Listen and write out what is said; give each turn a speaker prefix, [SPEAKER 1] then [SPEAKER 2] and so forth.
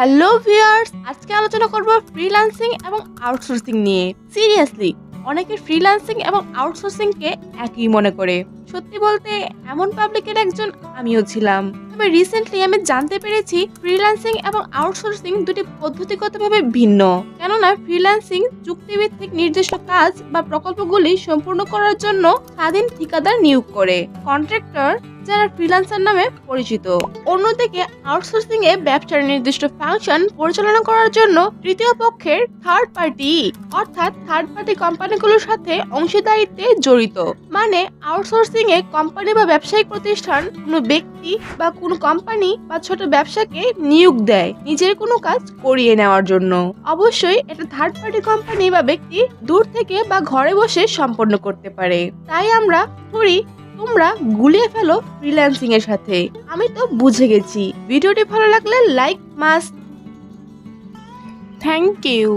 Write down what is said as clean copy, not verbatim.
[SPEAKER 1] Hello viewers, আজকে আলোচনা করব ফ্রিল্যান্সিং এবং আউটসোর্সিং নিয়ে। সিরিয়াসলি, অনেকে ফ্রিল্যান্সিং এবং আউটসোর্সিং কে একই মনে করে। সত্যি বলতে এমন পাবলিকের একজন আমিও ছিলাম। তবে রিসেন্টলি আমি জানতে পেরেছি ফ্রিল্যান্সিং এবং আউটসোর্সিং দুটি পদ্ধতিগতভাবে ভিন্ন। কেননা ফ্রিল্যান্সিং চুক্তিভিত্তিক নির্দিষ্ট কাজ বা প্রকল্পগুলি সম্পূর্ণ করার জন্য স্বাধীন ঠিকাদার নিয়োগ করে, কন্ট্রাক্টর যারা ফ্রিল্যান্সার নামে পরিচিত। অন্যদিকে আউটসোর্সিং এ ব্যবসার নির্দিষ্ট ফাংশন পরিচালনা করার জন্য তৃতীয় পক্ষের থার্ড পার্টি অর্থাৎ থার্ড পার্টি কোম্পানিগুলোর সাথে অংশীদারিত্বে জড়িত। মানে আউটসোর্সিং এ কোম্পানি বা ব্যবসায়িক প্রতিষ্ঠান কোনো ব্যক্তি বা কোনো কোম্পানি বা ছোট ব্যবসাকে নিয়োগ দেয় নিজের কোনো কাজ করিয়ে নেওয়ার জন্য। অবশ্যই এটা থার্ড পার্টি কোম্পানি বা ব্যক্তি দূর থেকে বা ঘরে বসে সম্পন্ন করতে পারে। তাই আমরা করি তোমরা গুলিয়ে ফেলো ফ্রিল্যান্সিং এর সাথে। আমি তো বুঝে গেছি। ভিডিওটি ভালো লাগলে লাইক মাস্ট। Thank you.